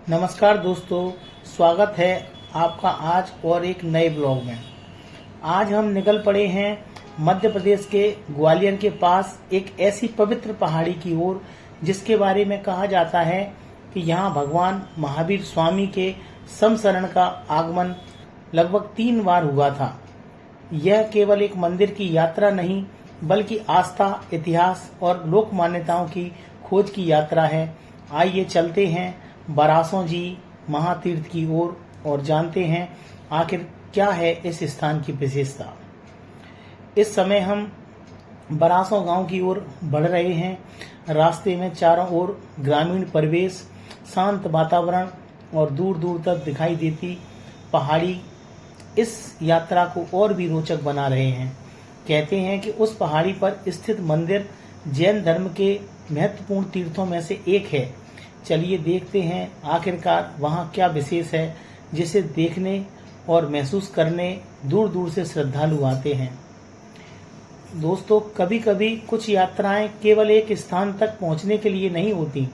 नमस्कार दोस्तों, स्वागत है आपका आज और एक नए ब्लॉग में। आज हम निकल पड़े हैं मध्य प्रदेश के ग्वालियर के पास एक ऐसी पवित्र पहाड़ी की ओर जिसके बारे में कहा जाता है कि यहाँ भगवान महावीर स्वामी के समशरण का आगमन लगभग 3 बार हुआ था। यह केवल एक मंदिर की यात्रा नहीं बल्कि आस्था, इतिहास और लोक मान्यताओं की खोज की यात्रा है। आइए चलते हैं बरासों जी महातीर्थ की ओर और जानते हैं आखिर क्या है इस स्थान की विशेषता। इस समय हम बरासों गांव की ओर बढ़ रहे हैं। रास्ते में चारों ओर ग्रामीण परिवेश, शांत वातावरण और दूर दूर तक दिखाई देती पहाड़ी इस यात्रा को और भी रोचक बना रहे हैं। कहते हैं कि उस पहाड़ी पर स्थित मंदिर जैन धर्म के महत्वपूर्ण तीर्थों में से एक है। चलिए देखते हैं आखिरकार वहाँ क्या विशेष है जिसे देखने और महसूस करने दूर दूर से श्रद्धालु आते हैं। दोस्तों, कभी कभी कुछ यात्राएं केवल एक स्थान तक पहुंचने के लिए नहीं होती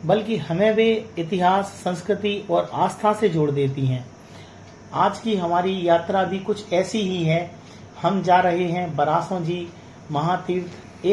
बल्कि हमें वे इतिहास, संस्कृति और आस्था से जोड़ देती हैं। आज की हमारी यात्रा भी कुछ ऐसी ही है। हम जा रहे हैं बरासों जी महातीर्थ,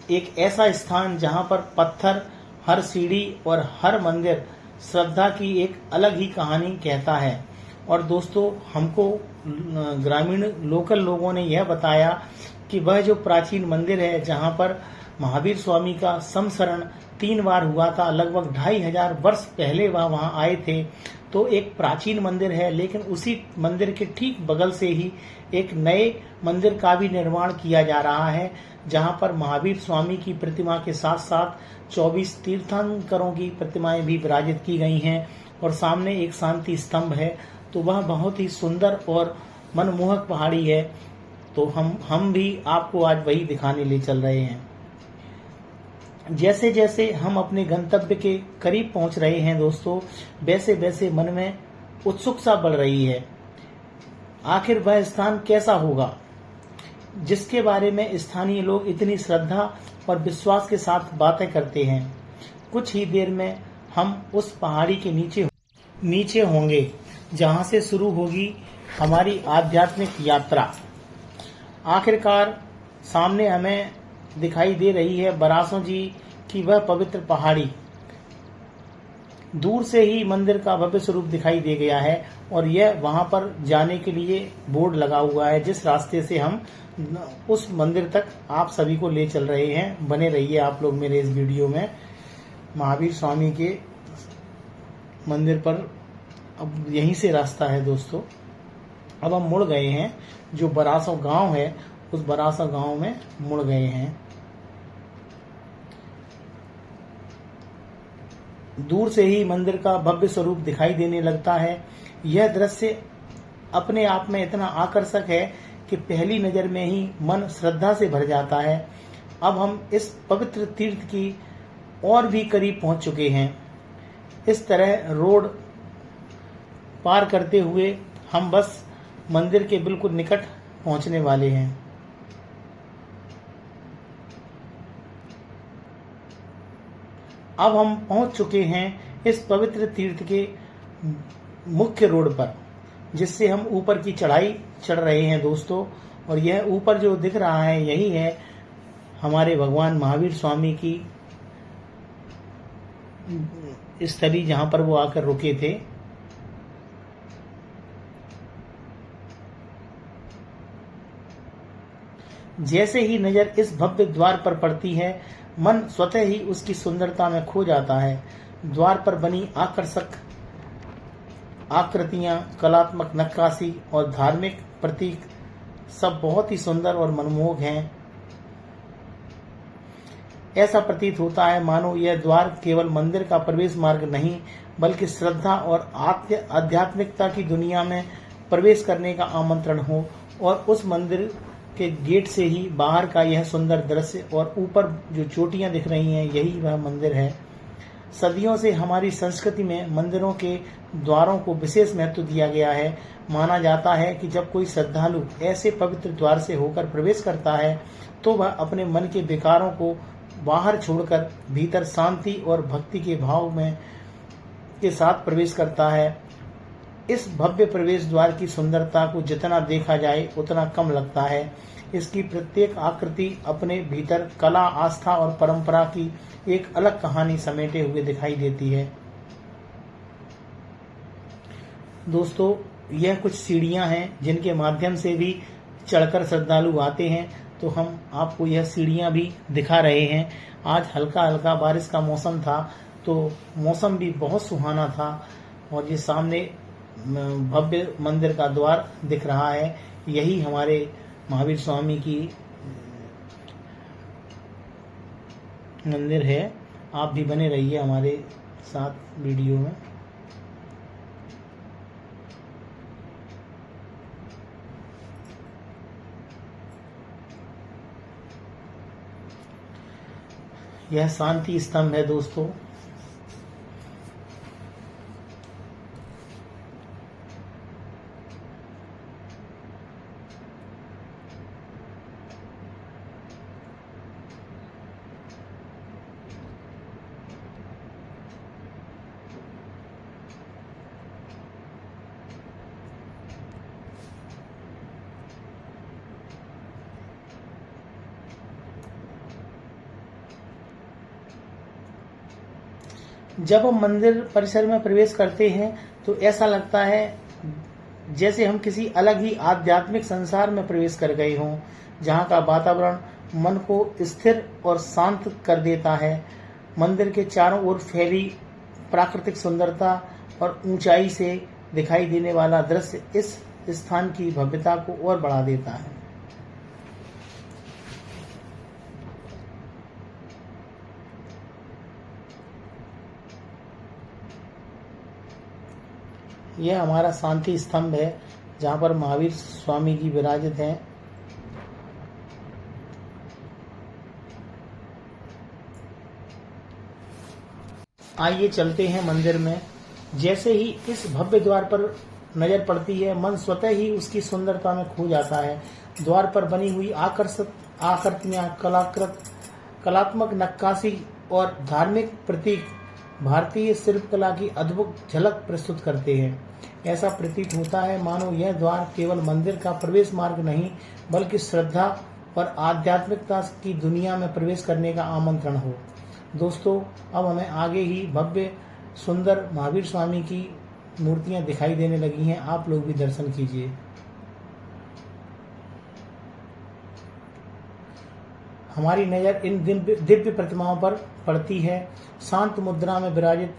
एक ऐसा स्थान जहां पर पत्थर, हर सीढ़ी और हर मंदिर श्रद्धा की एक अलग ही कहानी कहता है। और दोस्तों, हमको ग्रामीण लोकल लोगों ने यह बताया कि वह जो प्राचीन मंदिर है जहां पर महावीर स्वामी का समशरण 3 बार हुआ था, लगभग 2500 वर्ष पहले वह वहां आए थे, तो एक प्राचीन मंदिर है। लेकिन उसी मंदिर के ठीक बगल से ही एक नए मंदिर का भी निर्माण किया जा रहा है जहां पर महावीर स्वामी की प्रतिमा के साथ साथ 24 तीर्थंकरों की प्रतिमाएं भी विराजित की गई हैं और सामने एक शांति स्तंभ है। तो वह बहुत ही सुंदर और मनमोहक पहाड़ी है। तो हम भी आपको आज वही दिखाने ले चल रहे हैं। जैसे जैसे हम अपने गंतव्य के करीब पहुंच रहे हैं दोस्तों, वैसे वैसे मन में उत्सुकता बढ़ रही है। आखिर वह स्थान कैसा होगा जिसके बारे में स्थानीय लोग इतनी श्रद्धा और विश्वास के साथ बातें करते हैं। कुछ ही देर में हम उस पहाड़ी के नीचे होंगे जहां से शुरू होगी हमारी आध्यात्मिक यात्रा। आखिरकार सामने हमें दिखाई दे रही है बरासों जी की वह पवित्र पहाड़ी। दूर से ही मंदिर का भव्य स्वरूप दिखाई दे गया है और यह वहां पर जाने के लिए बोर्ड लगा हुआ है जिस रास्ते से हम उस मंदिर तक आप सभी को ले चल रहे हैं। बने रहिए आप लोग मेरे इस वीडियो में। महावीर स्वामी के मंदिर पर अब यहीं से रास्ता है दोस्तों। अब हम मुड़ गए हैं, जो बरासों गांव है उस बरासों गांव में मुड़ गए हैं। दूर से ही मंदिर का भव्य स्वरूप दिखाई देने लगता है। यह दृश्य अपने आप में इतना आकर्षक है कि पहली नजर में ही मन श्रद्धा से भर जाता है। अब हम इस पवित्र तीर्थ की और भी करीब पहुंच चुके हैं। इस तरह रोड पार करते हुए हम बस मंदिर के बिल्कुल निकट पहुंचने वाले हैं। अब हम पहुंच चुके हैं इस पवित्र तीर्थ के मुख्य रोड पर, जिससे हम ऊपर की चढ़ाई चढ़ रहे हैं दोस्तों। और यह ऊपर जो दिख रहा है यही है हमारे भगवान महावीर स्वामी की स्थली जहां पर वो आकर रुके थे। जैसे ही नजर इस भव्य द्वार पर पड़ती है, मन स्वतः ही उसकी सुंदरता में खो जाता है। द्वार पर बनी आकर्षक आकृतियां, कलात्मक नक्काशी और धार्मिक प्रतीक सब बहुत ही सुंदर और मनमोहक हैं। ऐसा प्रतीत होता है मानो यह द्वार केवल मंदिर का प्रवेश मार्ग नहीं बल्कि श्रद्धा और आध्यात्मिकता की दुनिया में प्रवेश करने का आमंत्रण हो। और उस मंदिर के गेट से ही बाहर का यह सुंदर दृश्य और ऊपर जो चोटियां दिख रही हैं यही वह मंदिर है। सदियों से हमारी संस्कृति में मंदिरों के द्वारों को विशेष महत्व दिया गया है। माना जाता है कि जब कोई श्रद्धालु ऐसे पवित्र द्वार से होकर प्रवेश करता है तो वह अपने मन के विकारों को बाहर छोड़कर भीतर शांति और भक्ति के भाव में के साथ प्रवेश करता है। इस भव्य प्रवेश द्वार की सुंदरता को जितना देखा जाए उतना कम लगता है। इसकी प्रत्येक आकृति अपने भीतर कला, आस्था और परंपरा की एक अलग कहानी समेटे हुए दिखाई देती है। दोस्तों, यह कुछ सीढ़ियां हैं जिनके माध्यम से भी चढ़कर श्रद्धालु आते हैं, तो हम आपको यह सीढ़ियां भी दिखा रहे हैं। आज हल्का हल्का बारिश का मौसम था, तो मौसम भी बहुत सुहाना था और ये सामने भव्य मंदिर का द्वार दिख रहा है। यही हमारे महावीर स्वामी की मंदिर है। आप भी बने रहिए हमारे साथ वीडियो में। यह शांति स्तंभ है दोस्तों। जब हम मंदिर परिसर में प्रवेश करते हैं तो ऐसा लगता है जैसे हम किसी अलग ही आध्यात्मिक संसार में प्रवेश कर गए हों, जहाँ का वातावरण मन को स्थिर और शांत कर देता है। मंदिर के चारों ओर फैली प्राकृतिक सुंदरता और ऊंचाई से दिखाई देने वाला दृश्य इस स्थान की भव्यता को और बढ़ा देता है। यह हमारा शांति स्तंभ है जहाँ पर महावीर स्वामी जी विराजित हैं। आइए चलते हैं मंदिर में। जैसे ही इस भव्य द्वार पर नजर पड़ती है, मन स्वतः ही उसकी सुंदरता में खो जाता है। द्वार पर बनी हुई आकृतियां, कलात्मक नक्काशी और धार्मिक प्रतीक भारतीय शिल्पकला की अद्भुत झलक प्रस्तुत करते हैं। ऐसा प्रतीत होता है मानो यह द्वार केवल मंदिर का प्रवेश मार्ग नहीं, बल्कि श्रद्धा और आध्यात्मिकता की दुनिया में प्रवेश करने का आमंत्रण हो। दोस्तों, अब हमें आगे ही भव्य सुंदर महावीर स्वामी की मूर्तियां दिखाई देने लगी हैं। आप लोग भी दर्शन कीजिए। हमारी नज़र इन दिव्य प्रतिमाओं पर पड़ती है। शांत मुद्रा में विराजित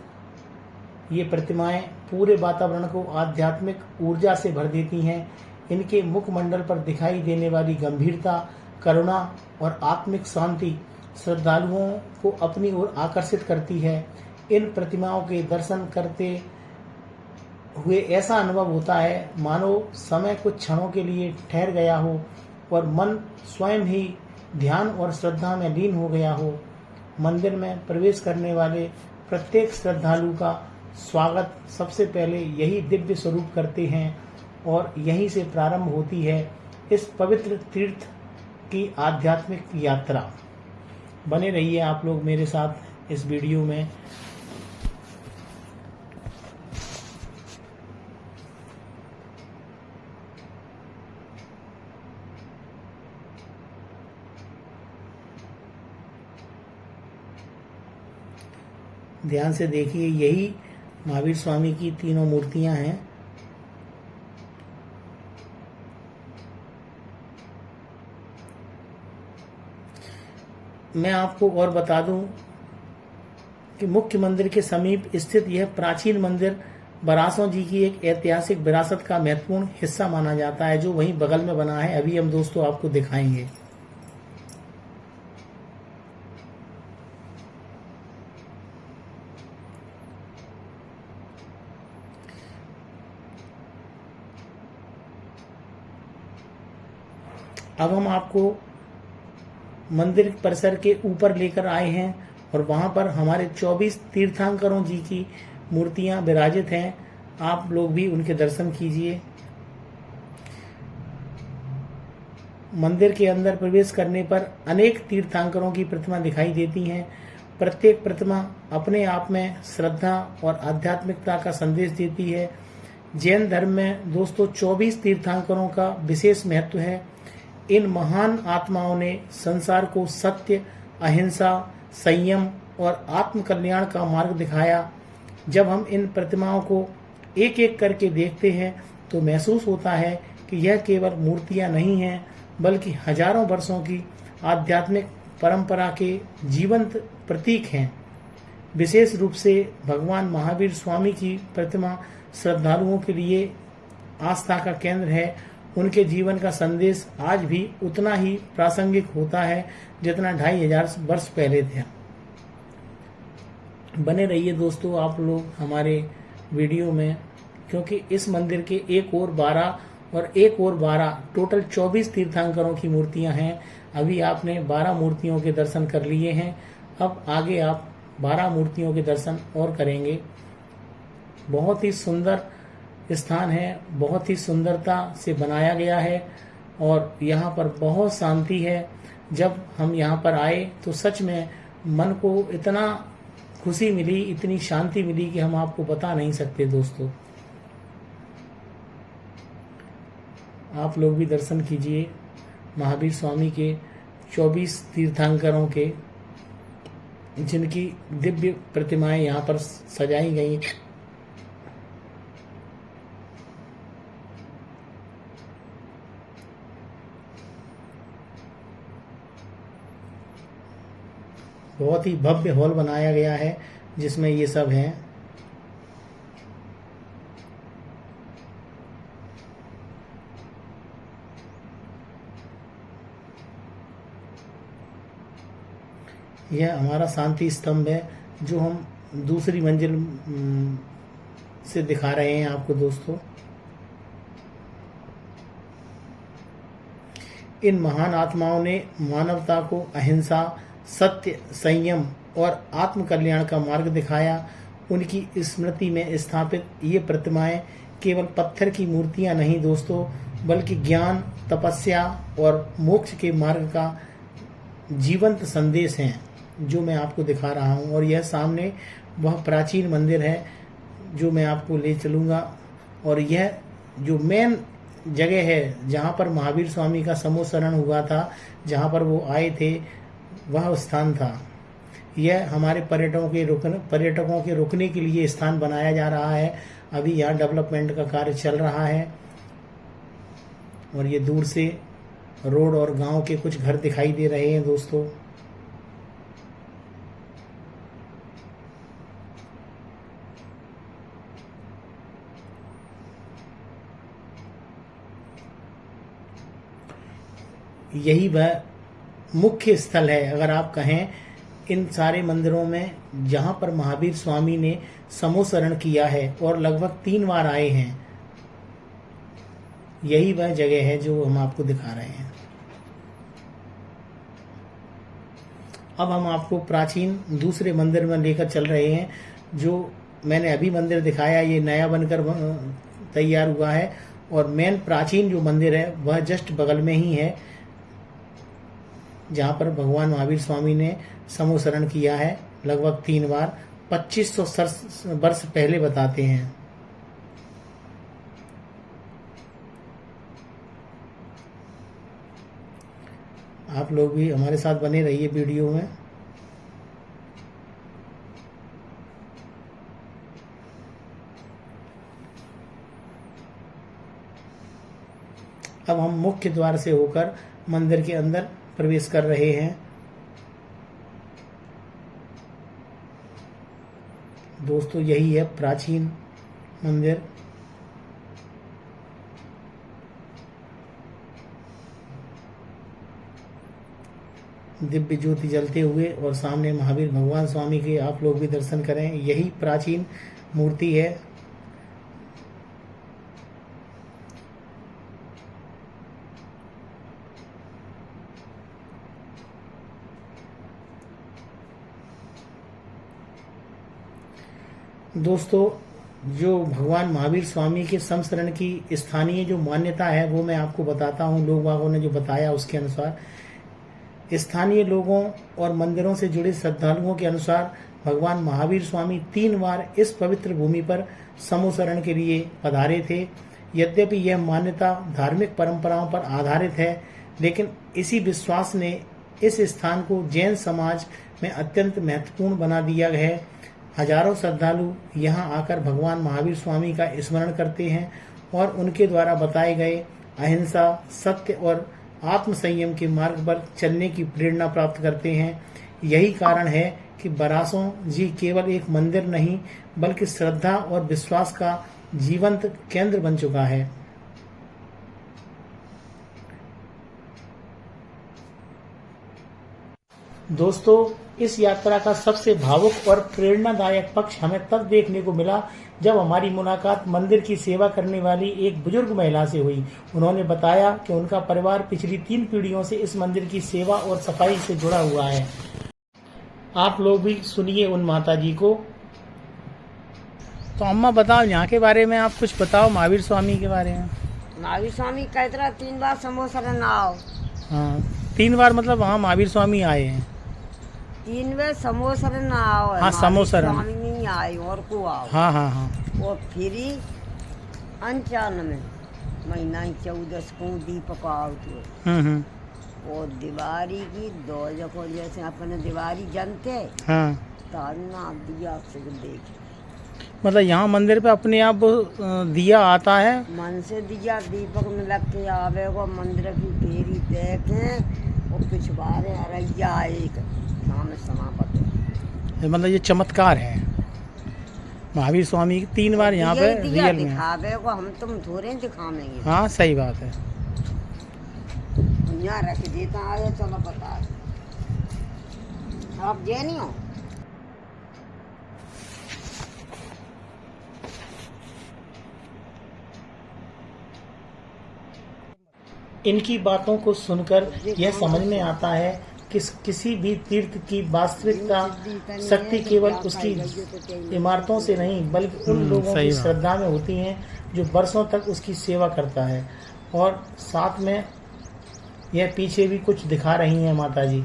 ये प्रतिमाएं पूरे वातावरण को आध्यात्मिक ऊर्जा से भर देती हैं। इनके मुखमंडल पर दिखाई देने वाली गंभीरता, करुणा और आत्मिक शांति श्रद्धालुओं को अपनी ओर आकर्षित करती है। इन प्रतिमाओं के दर्शन करते हुए ऐसा अनुभव होता है मानो समय कुछ क्षणों के लिए ठहर गया हो और मन स्वयं ही ध्यान और श्रद्धा में लीन हो गया हो। मंदिर में प्रवेश करने वाले प्रत्येक श्रद्धालु का स्वागत सबसे पहले यही दिव्य स्वरूप करते हैं और यहीं से प्रारंभ होती है इस पवित्र तीर्थ की आध्यात्मिक यात्रा। बने रहिए आप लोग मेरे साथ इस वीडियो में। ध्यान से देखिए, यही महावीर स्वामी की तीनों मूर्तियां हैं। मैं आपको और बता दूं कि मुख्य मंदिर के समीप स्थित यह प्राचीन मंदिर बरासों जी की एक ऐतिहासिक विरासत का महत्वपूर्ण हिस्सा माना जाता है, जो वहीं बगल में बना है। अभी हम दोस्तों आपको दिखाएंगे। अब हम आपको मंदिर परिसर के ऊपर लेकर आए हैं और वहां पर हमारे 24 तीर्थंकरों जी की मूर्तियां विराजित हैं। आप लोग भी उनके दर्शन कीजिए। मंदिर के अंदर प्रवेश करने पर अनेक तीर्थंकरों की प्रतिमा दिखाई देती हैं। प्रत्येक प्रतिमा अपने आप में श्रद्धा और आध्यात्मिकता का संदेश देती है। जैन धर्म में दोस्तों 24 तीर्थंकरों का विशेष महत्व है। इन महान आत्माओं ने संसार को सत्य, अहिंसा, संयम और आत्म कल्याण का मार्ग दिखाया। जब हम इन प्रतिमाओं को एक एक करके देखते हैं तो महसूस होता है कि यह केवल मूर्तियां नहीं हैं, बल्कि हजारों वर्षों की आध्यात्मिक परंपरा के जीवंत प्रतीक हैं। विशेष रूप से भगवान महावीर स्वामी की प्रतिमा श्रद्धालुओं के लिए आस्था का केंद्र है। उनके जीवन का संदेश आज भी उतना ही प्रासंगिक होता है जितना 2500 वर्ष पहले था। बने रहिए दोस्तों आप लोग हमारे वीडियो में, क्योंकि इस मंदिर के एक और 12 टोटल 24 तीर्थंकरों की मूर्तियां हैं। अभी आपने 12 मूर्तियों के दर्शन कर लिए हैं, अब आगे आप 12 मूर्तियों के दर्शन और करेंगे। बहुत ही सुंदर स्थान है, बहुत ही सुंदरता से बनाया गया है और यहाँ पर बहुत शांति है। जब हम यहाँ पर आए तो सच में मन को इतना खुशी मिली, इतनी शांति मिली कि हम आपको बता नहीं सकते दोस्तों। आप लोग भी दर्शन कीजिए महावीर स्वामी के 24 तीर्थंकरों के, जिनकी दिव्य प्रतिमाएं यहाँ पर सजाई गई। बहुत ही भव्य हॉल बनाया गया है जिसमें ये सब हैं। यह हमारा शांति स्तंभ है जो हम दूसरी मंजिल से दिखा रहे हैं आपको दोस्तों। इन महान आत्माओं ने मानवता को अहिंसा, सत्य, संयम और आत्म कल्याण का मार्ग दिखाया। उनकी स्मृति में स्थापित ये प्रतिमाएं केवल पत्थर की मूर्तियां नहीं दोस्तों, बल्कि ज्ञान, तपस्या और मोक्ष के मार्ग का जीवंत संदेश हैं जो मैं आपको दिखा रहा हूं। और यह सामने वह प्राचीन मंदिर है जो मैं आपको ले चलूँगा। और यह जो मेन जगह है जहाँ पर महावीर स्वामी का समूहशरण हुआ था, जहाँ पर वो आए थे, वह स्थान था। यह हमारे पर्यटकों के रुकने के लिए स्थान बनाया जा रहा है। अभी यहाँ डेवलपमेंट का कार्य चल रहा है और ये दूर से रोड और गांव के कुछ घर दिखाई दे रहे हैं दोस्तों। यही वह मुख्य स्थल है, अगर आप कहें, इन सारे मंदिरों में जहाँ पर महावीर स्वामी ने समूहशरण किया है और लगभग 3 बार आए हैं। यही वह जगह है जो हम आपको दिखा रहे हैं। अब हम आपको प्राचीन दूसरे मंदिर में लेकर चल रहे हैं। जो मैंने अभी मंदिर दिखाया ये नया बनकर तैयार हुआ है और मेन प्राचीन जो मंदिर है वह जस्ट बगल में ही है, जहाँ पर भगवान महावीर स्वामी ने समूहशरण किया है लगभग 3 बार। 2500 वर्ष पहले बताते हैं। आप लोग भी हमारे साथ बने रहिए वीडियो में। अब हम मुख्य द्वार से होकर मंदिर के अंदर प्रवेश कर रहे हैं दोस्तों। यही है प्राचीन मंदिर। दिव्य ज्योति जलते हुए और सामने महावीर भगवान स्वामी के आप लोग भी दर्शन करें। यही प्राचीन मूर्ति है। दोस्तों जो भगवान महावीर स्वामी के समशरण की स्थानीय जो मान्यता है वो मैं आपको बताता हूँ। लोग बागों ने जो बताया उसके अनुसार, स्थानीय लोगों और मंदिरों से जुड़े श्रद्धालुओं के अनुसार भगवान महावीर स्वामी 3 बार इस पवित्र भूमि पर समूशरण के लिए पधारे थे। यद्यपि यह मान्यता धार्मिक परंपराओं पर आधारित है, लेकिन इसी विश्वास ने इस स्थान को जैन समाज में अत्यंत महत्वपूर्ण बना दिया है। हजारों श्रद्धालु यहाँ आकर भगवान महावीर स्वामी का स्मरण करते हैं और उनके द्वारा बताए गए अहिंसा, सत्य और आत्मसंयम के मार्ग पर चलने की प्रेरणा प्राप्त करते हैं। यही कारण है कि बरासों जी केवल एक मंदिर नहीं बल्कि श्रद्धा और विश्वास का जीवंत केंद्र बन चुका है। दोस्तों, इस यात्रा का सबसे भावुक और प्रेरणादायक पक्ष हमें तब देखने को मिला जब हमारी मुलाकात मंदिर की सेवा करने वाली एक बुजुर्ग महिला से हुई। उन्होंने बताया कि उनका परिवार पिछली 3 पीढ़ियों से इस मंदिर की सेवा और सफाई से जुड़ा हुआ है। आप लोग भी सुनिए उन माता जी को। तो अम्मा बताओ यहाँ के बारे में, आप कुछ बताओ महावीर स्वामी के बारे में। महावीर स्वामी कहते 3 बार समोसरण आओ। हाँ, 3 बार मतलब वहाँ महावीर स्वामी आए हैं। 3 बार समोसरण आओ। हाँ, समोसरण स्वामी नहीं आए और को आओ। हाँ हाँ हाँ। वो फिर 95 महीना 14 को दीपक आओ तो और दिवाली की 2 को जैसे अपने दिवाली जनते हाँ, तारना दिया से देख, मतलब यहाँ मंदिर पे अपने आप दिया आता है। मन से दिया दीपक में लग के आवे को मंदिर की फेरी देखे और पिछवाड़े अरैया एक सामने समापत। मतलब ये चमत्कार है महावीर स्वामी 3 बार यहाँ पे रियल में दिखावे को, हम तुम थोड़े दिखावेंगे। हाँ सही बात है। यहाँ रख देता आए, चलो बता आप जैनी हो। इनकी बातों को सुनकर यह समझ में आता है कि किसी भी तीर्थ की वास्तविकता शक्ति केवल उसकी इमारतों से नहीं बल्कि उन लोगों की श्रद्धा में होती है जो वर्षों तक उसकी सेवा करता है। और साथ में यह पीछे भी कुछ दिखा रही हैं माता जी।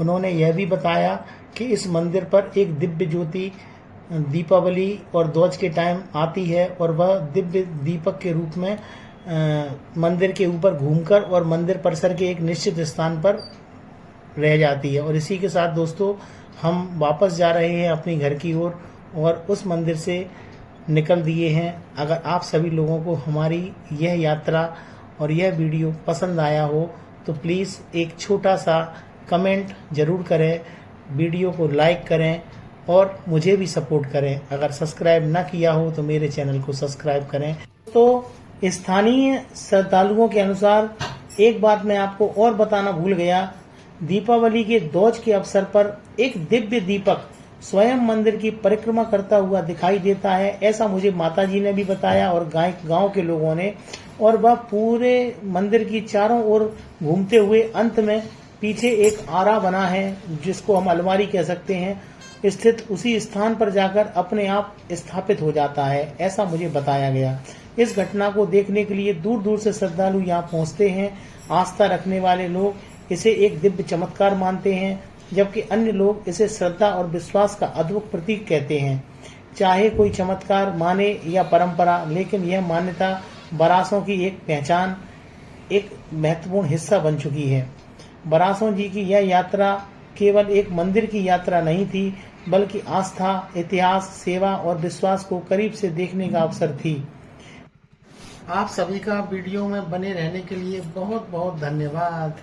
उन्होंने यह भी बताया कि इस मंदिर पर एक दिव्य ज्योति दीपावली और ध्वज के टाइम आती है और वह दिव्य दीपक के रूप में मंदिर के ऊपर घूमकर और मंदिर परिसर के एक निश्चित स्थान पर रह जाती है। और इसी के साथ दोस्तों हम वापस जा रहे हैं अपनी घर की ओर और उस मंदिर से निकल दिए हैं। अगर आप सभी लोगों को हमारी यह यात्रा और यह वीडियो पसंद आया हो तो प्लीज़ एक छोटा सा कमेंट ज़रूर करें, वीडियो को लाइक करें और मुझे भी सपोर्ट करें। अगर सब्सक्राइब ना किया हो तो मेरे चैनल को सब्सक्राइब करें। तो स्थानीय श्रद्धालुओं के अनुसार एक बात मैं आपको और बताना भूल गया, दीपावली के ध्वज के अवसर पर एक दिव्य दीपक स्वयं मंदिर की परिक्रमा करता हुआ दिखाई देता है। ऐसा मुझे माताजी ने भी बताया और गांव के लोगों ने। और वह पूरे मंदिर की चारों ओर घूमते हुए अंत में पीछे एक आरा बना है जिसको हम अलमारी कह सकते हैं, स्थित उसी स्थान पर जाकर अपने आप स्थापित हो जाता है, ऐसा मुझे बताया गया। इस घटना को देखने के लिए दूर दूर से श्रद्धालु यहाँ पहुँचते हैं। आस्था रखने वाले लोग इसे एक दिव्य चमत्कार मानते हैं, जबकि अन्य लोग इसे श्रद्धा और विश्वास का अद्भुत प्रतीक कहते हैं। चाहे कोई चमत्कार माने या परंपरा, लेकिन यह मान्यता बरासों की एक पहचान, एक महत्वपूर्ण हिस्सा बन चुकी है। बरासों जी की यह यात्रा केवल एक मंदिर की यात्रा नहीं थी, बल्कि आस्था, इतिहास, सेवा और विश्वास को करीब से देखने का अवसर थी। आप सभी का वीडियो में बने रहने के लिए बहुत बहुत धन्यवाद।